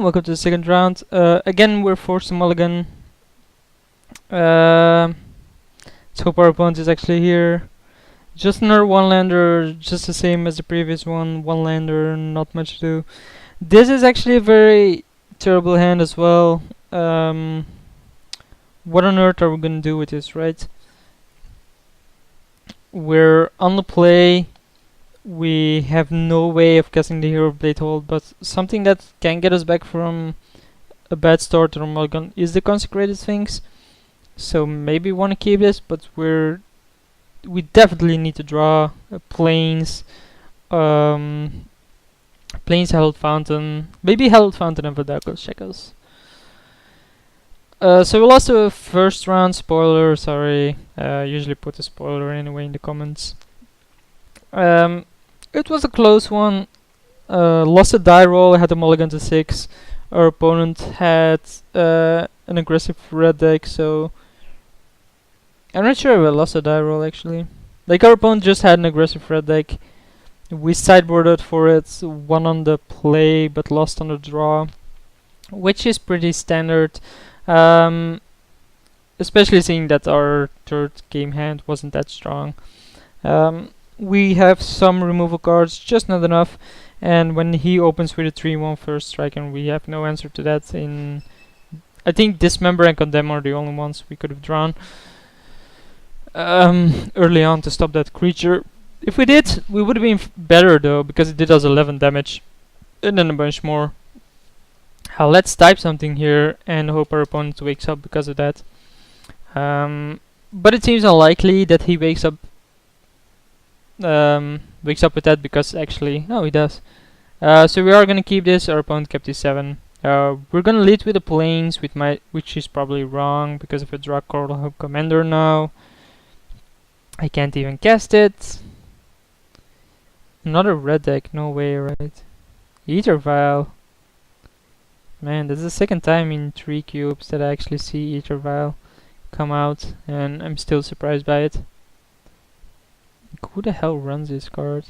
and welcome to the second round. Again, we're forced to mulligan. Let's hope our opponent is actually here. Just another one-lander, just the same as the previous one. One-lander, not much to do. This is actually a very terrible hand as well. What on earth are we gonna do with this, right? We're on the play. We have no way of guessing the hero blade hold, but something that can get us back from a bad start or mulligan is the consecrated sphinx. So maybe want to keep this, but we definitely need to draw plains, plains held fountain, maybe held fountain and Vadako shackles. So we lost the first round. Spoiler, sorry. Usually put a spoiler anyway in the comments. It was a close one. Lost a die roll, had a mulligan to 6. Our opponent had an aggressive red deck, so I'm not sure if I lost a die roll actually. Like, our opponent just had an aggressive red deck. We sideboarded for it, won on the play but lost on the draw, which is pretty standard. Especially seeing that our third game hand wasn't that strong. We have some removal cards, just not enough, and when he opens with a 3-1 first strike and we have no answer to that, I think Dismember and Condemn are the only ones we could have drawn early on to stop that creature. If we did, we would have been better though, because it did us 11 damage and then a bunch more. Let's type something here and hope our opponent wakes up because of that. But it seems unlikely that he wakes up with that, because actually, no, he does. So we are gonna keep this. Our opponent kept his 7. We're gonna lead with the plains, which is probably wrong, because if I draw Coral Hub Commander now, I can't even cast it. Another red deck, no way, right? Ether Vial. Man, that's the second time in 3 cubes that I actually see Ether Vial come out, and I'm still surprised by it. Who the hell runs this card?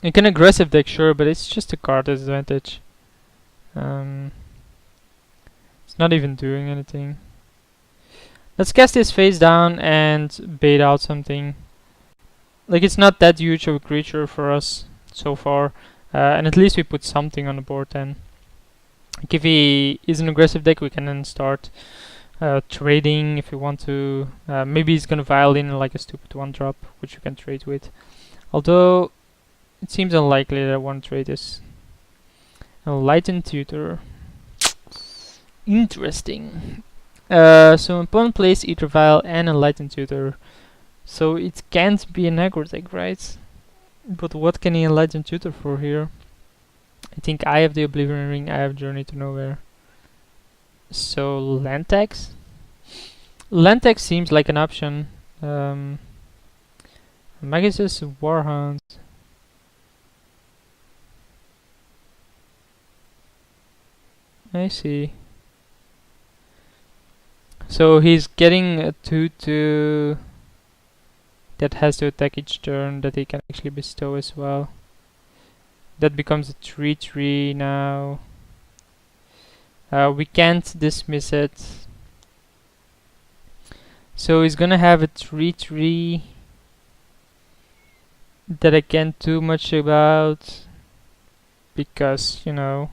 Like an aggressive deck, sure, but it's just a card disadvantage. It's not even doing anything. Let's cast this face down and bait out something. Like, it's not that huge of a creature for us so far, and at least we put something on the board then. Like, if he is an aggressive deck, we can then start trading if we want to. Maybe he's gonna violin like a stupid 1-drop, which we can trade with. Although it seems unlikely that I want to trade this. Enlightened Tutor. Interesting. So opponent plays Ether Vial and Enlightened Tutor. So it can't be an aggro deck, right? But what can he Enlightened Tutor for here? I think I have the Oblivion Ring, I have Journey to Nowhere. So land tax? Land tax seems like an option. Magus' Warhound. I see. So he's getting a 2/2 that has to attack each turn, that he can actually bestow as well. That becomes a 3/3 now. We can't dismiss it. So he's gonna have a 3/3 that I can't do much about, because, you know,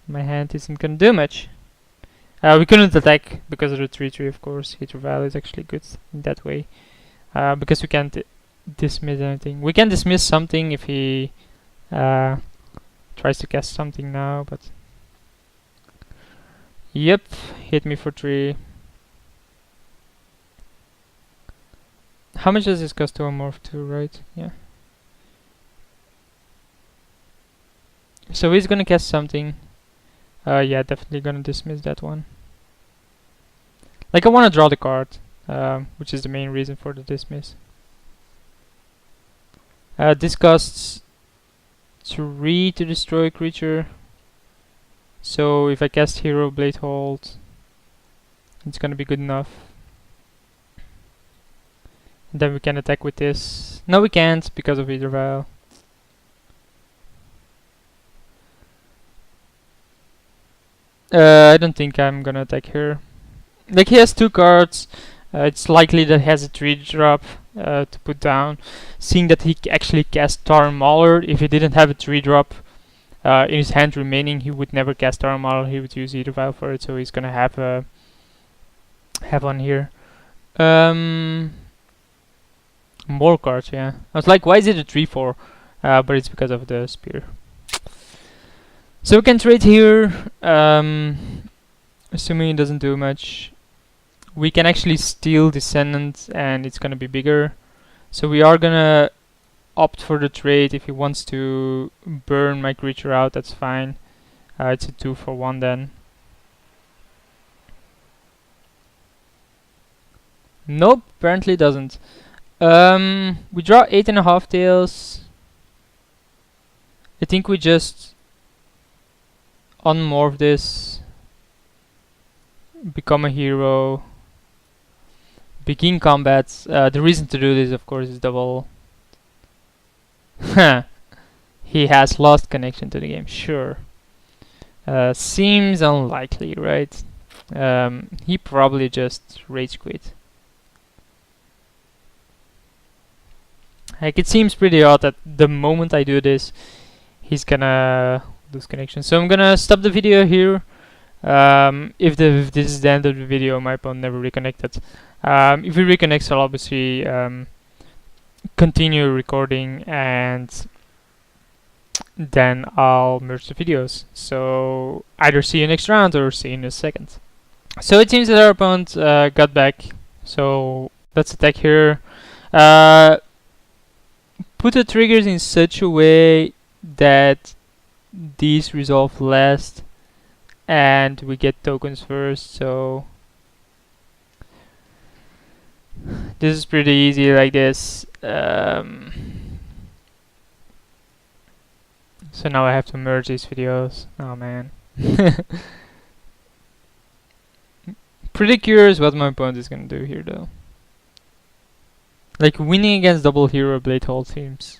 my hand isn't gonna do much. We couldn't attack because of the 3/3, of course. Ether Vial is actually good in that way, because we can't dismiss anything. We can dismiss something if he tries to cast something now, but yep, hit me for 3. How much does this cost to morph to, right? Yeah. So he's gonna cast something. Yeah, definitely gonna dismiss that one. Like, I wanna draw the card, which is the main reason for the dismiss. This costs 3 to destroy a creature. So if I cast Hero Blade Hold, it's gonna be good enough. And then we can attack with this. No, we can't because of Ether Vial. I don't think I'm gonna attack here. Like, he has 2 cards. It's likely that he has a 3-drop to put down. Seeing that he actually cast Tar Mauler, if he didn't have a 3-drop in his hand remaining, he would never cast Tar Mauler. He would use Ether Vial for it, so he's gonna have one here. More cards, yeah. I was like, why is it a 3-4? But it's because of the spear. So we can trade here, assuming it doesn't do much. We can actually steal Descendant and it's gonna be bigger. So we are gonna opt for the trade. If he wants to burn my creature out, that's fine. It's a 2-for-1 then. Nope, apparently it doesn't. We draw 8.5 tails. I think we just unmorph this, become a hero, begin combat. The reason to do this, of course, is double. He has lost connection to the game, sure. Seems unlikely, right? He probably just rage quit. Like, it seems pretty odd that the moment I do this, he's gonna lose connection. So I'm gonna stop the video here. If this is the end of the video, my opponent never reconnected. If he reconnects, I'll obviously continue recording and then I'll merge the videos. So either see you next round or see you in a second. So it seems that our opponent got back. So let's attack here. Put the triggers in such a way that these resolve last and we get tokens first. So this is pretty easy like this. So now I have to merge these videos. Oh man. Pretty curious what my opponent is gonna do here though. Like, winning against double hero blade hold seems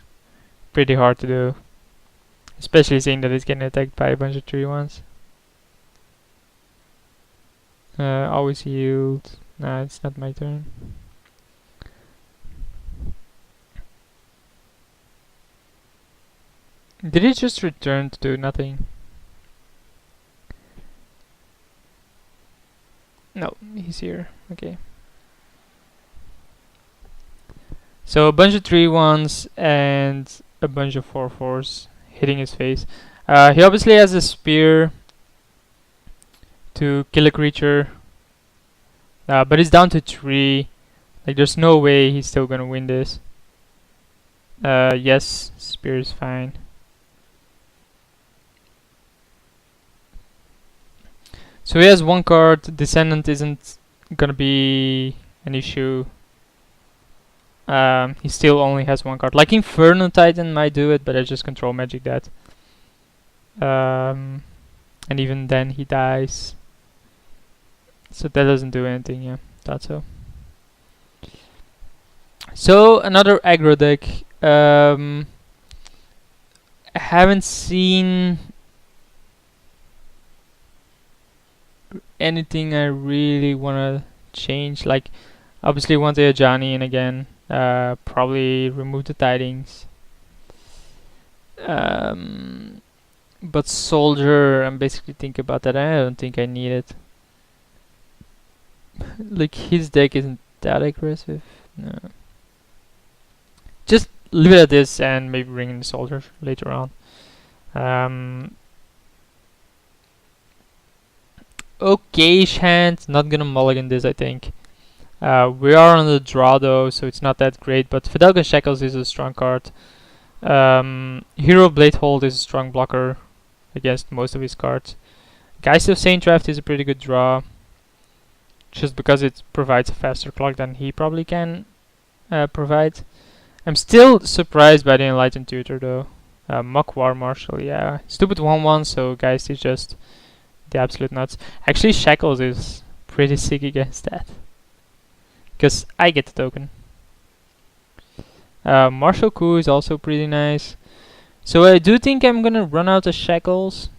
pretty hard to do. Especially seeing that it's getting attacked by a bunch of 3-1s. Always yield. Nah, it's not my turn. Did he just return to do nothing? No, he's here. Okay. So a bunch of 3-1s and a bunch of 4-4s hitting his face. He obviously has a spear to kill a creature, but he's down to 3. Like, there's no way he's still gonna win this. Yes, spear is fine. So he has 1 card. Descendant isn't gonna be an issue. He still only has 1 card. Like, Inferno Titan might do it, but I just control magic that. And even then he dies. So that doesn't do anything, yeah. Thought so. So another aggro deck. I haven't seen anything I really wanna change. Like, obviously want a Ajani in again. Probably remove the tidings. But soldier, I'm basically thinking about that. I don't think I need it. Like, his deck isn't that aggressive. No. Just leave it at this and maybe bring in the soldier later on. Okay-ish hand. Not gonna mulligan this, I think. We are on the draw though, so it's not that great. But Fidelga Shackles is a strong card. Hero Blade Hold is a strong blocker against most of his cards. Geist of Saint Draft is a pretty good draw, just because it provides a faster clock than he probably can provide. I'm still surprised by the Enlightened Tutor though. Mock War Marshal, yeah. Stupid 1-1, so Geist is just the absolute nuts. Actually, Shackles is pretty sick against that, because I get the token. Martial Coup is also pretty nice. So I do think I'm gonna run out of Shackles,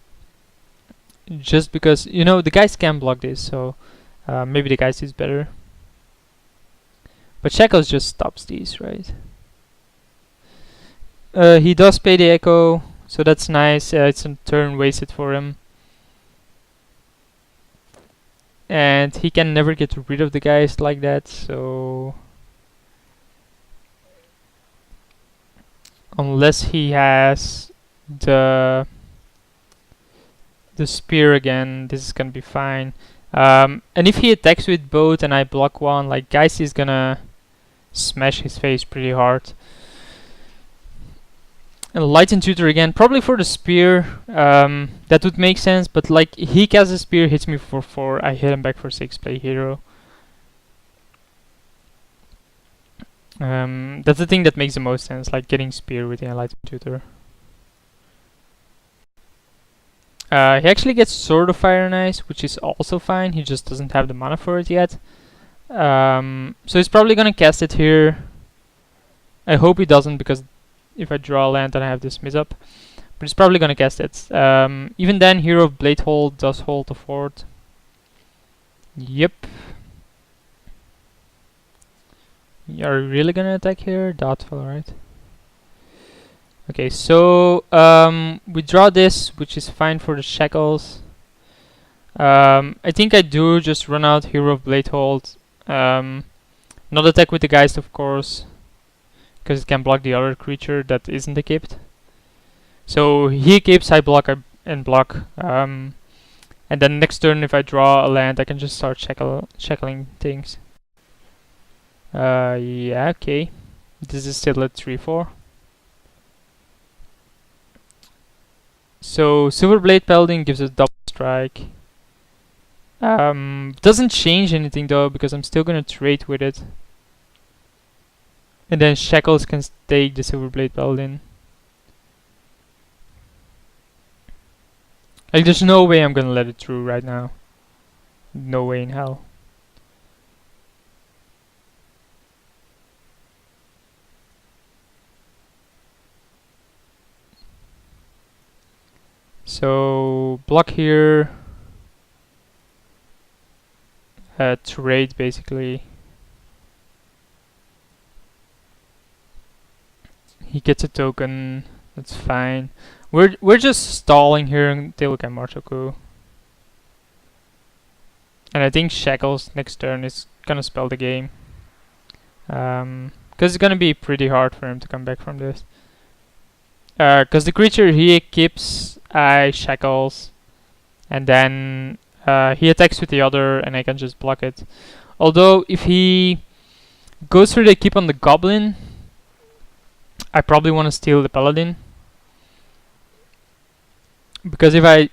just because, you know, the guys can block this, so maybe the guys is better. But Shackles just stops these, right? He does pay the echo, so that's nice. It's a turn wasted for him. And he can never get rid of the guys like that, so... Unless he has the spear again, this is gonna be fine. And if he attacks with both and I block one, like Geist is gonna smash his face pretty hard. And Light Tutor again, probably for the spear. That would make sense, but like he casts a spear, hits me for 4, I hit him back for 6, play hero. That's the thing that makes the most sense, like getting spear with the Light Tutor. He actually gets Sword of Fire and Ice, which is also fine. He just doesn't have the mana for it yet. So he's probably gonna cast it here. I hope he doesn't, because if I draw a land then I have this miss up. But he's probably gonna cast it. Even then, Hero of Blade Hold does hold the fort. Yep. Are you really gonna attack here? Doubtful, right? Okay, so we draw this, which is fine for the Shackles. I think I do just run out Hero of Blade Hold. Not attack with the Geist, of course, because it can block the other creature that isn't equipped. So he equips, I block, and block. And then next turn, if I draw a land, I can just start shackling things. Yeah, okay. This is still at 3-4. So Silverblade Paladin gives us double strike. Doesn't change anything though, because I'm still gonna trade with it. And then Shackles can take the Silverblade Paladin. Like, there's no way I'm gonna let it through right now. No way in hell. So block here. Trade basically. He gets a token. That's fine. We're just stalling here until we can Marchoku. And I think Shackles next turn is gonna spell the game. Because it's gonna be pretty hard for him to come back from this. Because the creature he equips, I Shackles. And then he attacks with the other and I can just block it. Although if he goes for the keep on the Goblin, I probably want to steal the Paladin. Because if I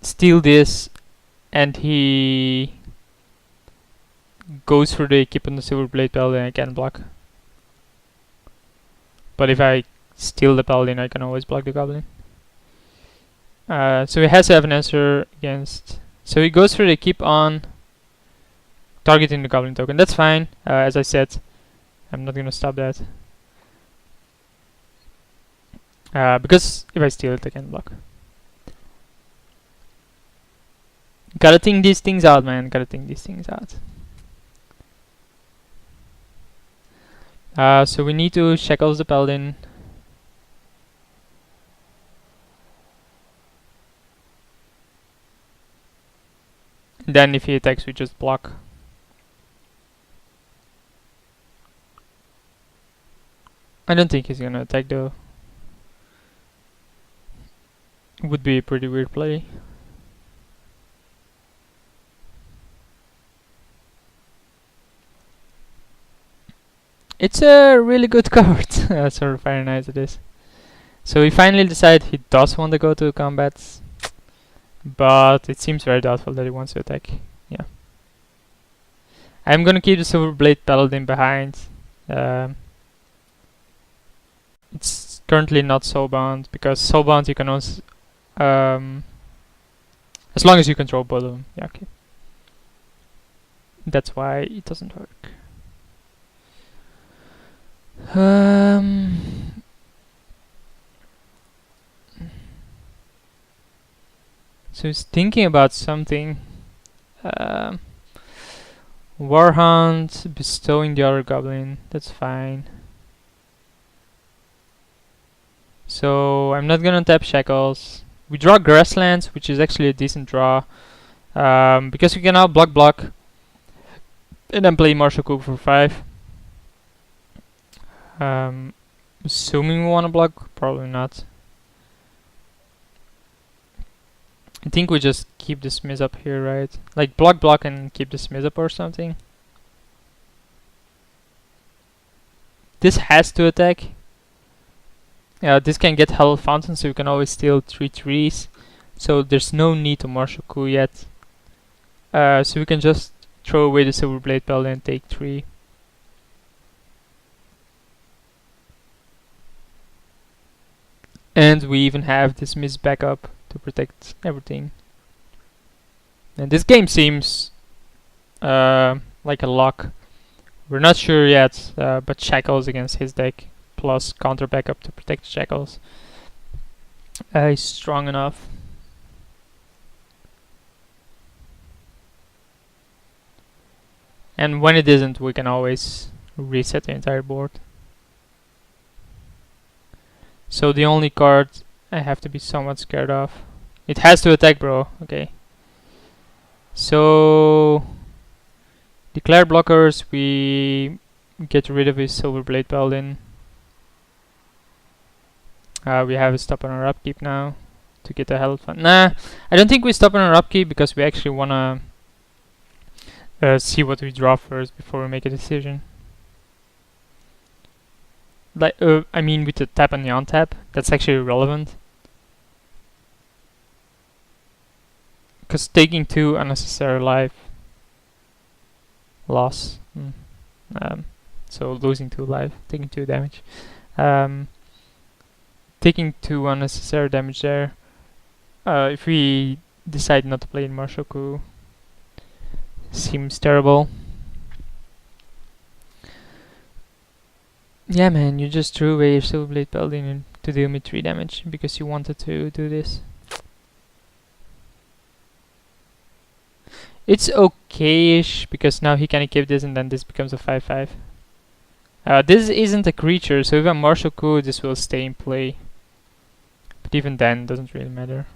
steal this and he goes for the keep on the Silverblade Paladin, I can block. But if I steal the Paladin, I can always block the Goblin. So he has to have an answer against. So he goes for the keep on targeting the Goblin token. That's fine. As I said, I'm not gonna stop that. Because if I steal it, I can block. Gotta think these things out, man. Gotta think these things out. So we need to Shackles the Paladin. Then if he attacks, we just block. I don't think he's gonna attack though. Would be a pretty weird play. It's a really good card. Sort of very nice it is. So he finally decided he does want to go to combat. But it seems very doubtful that he wants to attack. Yeah. I'm gonna keep the Silverblade Paladin behind. It's currently not soulbound, because soulbound you can also... as long as you control both of them. Yeah, okay. That's why it doesn't work. So he's thinking about something. Warhound bestowing the other goblin. That's fine. So I'm not gonna tap Shackles. We draw Grasslands, which is actually a decent draw. Because we can now block and then play Marshall Cook for 5. Assuming we wanna block, probably not. I think we just keep the Smith up here, right? Like block and keep the Smith up or something. This has to attack. This can get Hell Fountain, so you can always steal 3 trees. So there's no need to Marshal Coup yet. So we can just throw away the Silver Blade Belt and take 3. And we even have this Miss backup to protect everything. And this game seems like a lock. We're not sure yet, but Shackles against his deck, plus counter backup to protect Shackles, is strong enough. And when it isn't, we can always reset the entire board. So the only card I have to be somewhat scared of. It has to attack, bro. Okay. So declare blockers. We get rid of his Silver Blade Paladin. We have a stop on our upkeep now to get the health fund. Nah, I don't think we stop on our upkeep because we actually wanna see what we draw first before we make a decision. Like, I mean, with the tap and the untap, that's actually relevant. Because taking 2 unnecessary life loss. So losing 2 life, taking 2 damage. Taking 2 unnecessary damage there. If we decide not to play in Marshal Coup, seems terrible. Yeah, man, you just threw away your Silver Blade Paladin to deal me 3 damage because you wanted to do this. It's okay-ish because now he can equip this and then this becomes a 5/5. This isn't a creature, so if I'm Marshal Coup, this will stay in play. But even then, it doesn't really matter.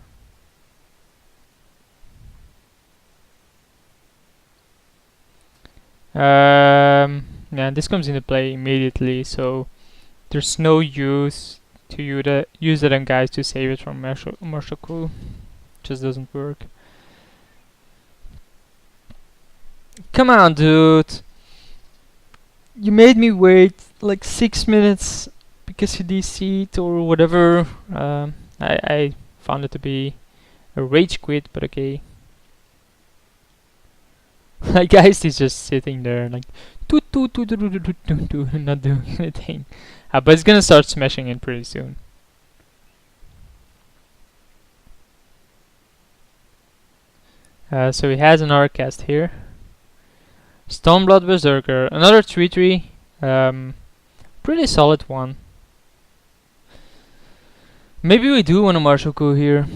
Yeah, this comes into play immediately, so there's no use to use it on guys to save it from Marshal Coup. Just doesn't work. Come on, dude. You made me wait like 6 minutes because you DC'd or whatever. I found it to be a rage quit, but okay. Like, guys, he's just sitting there like not doing anything. But it's gonna start smashing in pretty soon. So he has an Arcast here. Stoneblood Berserker, another 3/3, pretty solid one. Maybe we do want a Marshal Coup here.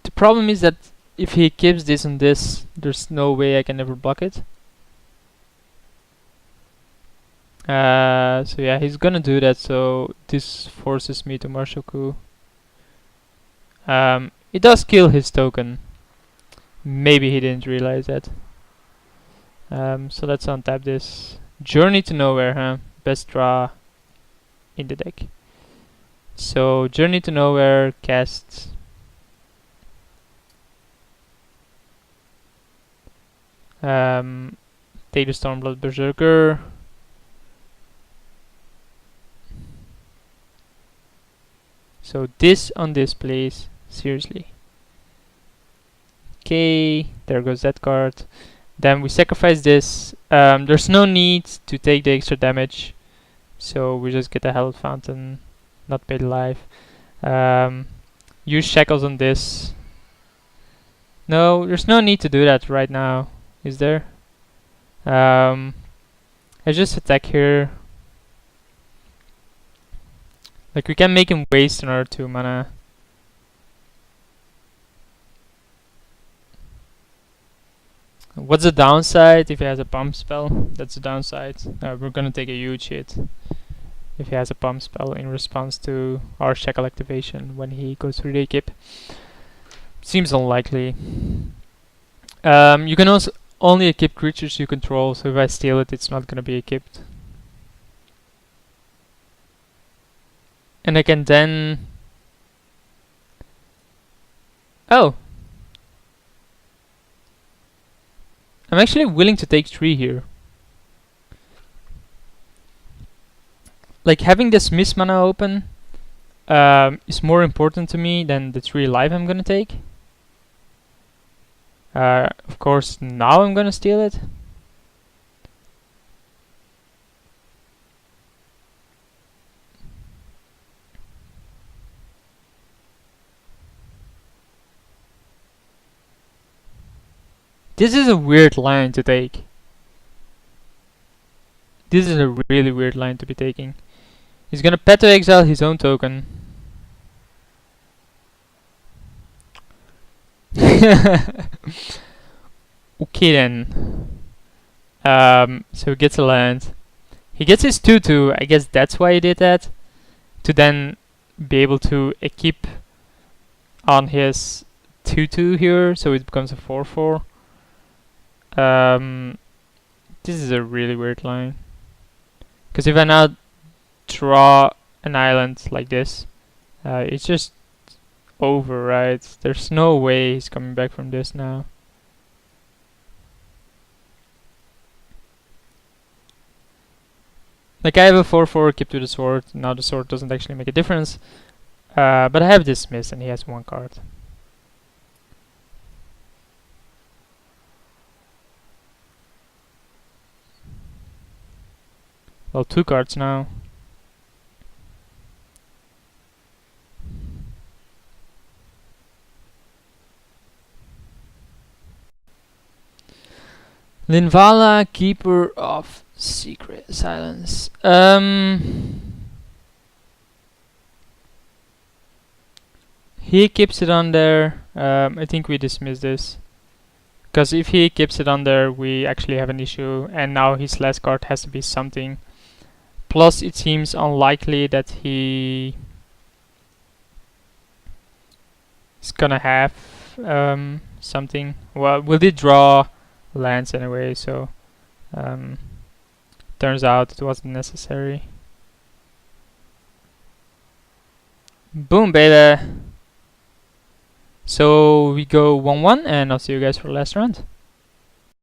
The problem is that if he keeps this and this, there's no way I can ever block it. So yeah, he's gonna do that, so this forces me to Marshal Coup. It does kill his token. Maybe he didn't realize that. So let's untap this. Journey to Nowhere, huh? Best draw in the deck. So Journey to Nowhere, cast. Take the Stormblood Berserker. So this on this, please. Seriously. Okay, there goes that card. Then we sacrifice this. There's no need to take the extra damage, so we just get a Hell Fountain, not pay the life. Use Shackles on this. No, there's no need to do that right now, is there? I just attack here. Like, we can make him waste another 2 mana. What's the downside if he has a pump spell? That's the downside. We're gonna take a huge hit if he has a pump spell in response to our shackle activation when he goes through the equip. Seems unlikely. You can also only equip creatures you control, so if I steal it, it's not gonna be equipped. And I can then... Oh! I'm actually willing to take 3 here. Like, having this miss mana open is more important to me than the 3 life I'm gonna take. Of course, now I'm gonna steal it. This is a weird line to take. This is a really weird line to be taking. He's gonna pet to exile his own token. Okay then. So he gets a land. He gets his 2/2. I guess that's why he did that. To then be able to equip on his 2/2 here, so it becomes a 4/4. This is a really weird line. Because if I now draw an island like this, it's just over, right? There's no way he's coming back from this now. Like, I have a 4/4 keep to the sword. Now the sword doesn't actually make a difference. But I have this miss and he has 1 card. Well, 2 cards now. Linvala, Keeper of Secret Silence. He keeps it on there. I think we dismiss this. Because if he keeps it on there, we actually have an issue. And now his last card has to be something. Plus, it seems unlikely that he is gonna have something. Well, we did draw lands anyway, so turns out it wasn't necessary. Boom, baby! So we go 1-1, and I'll see you guys for the last round.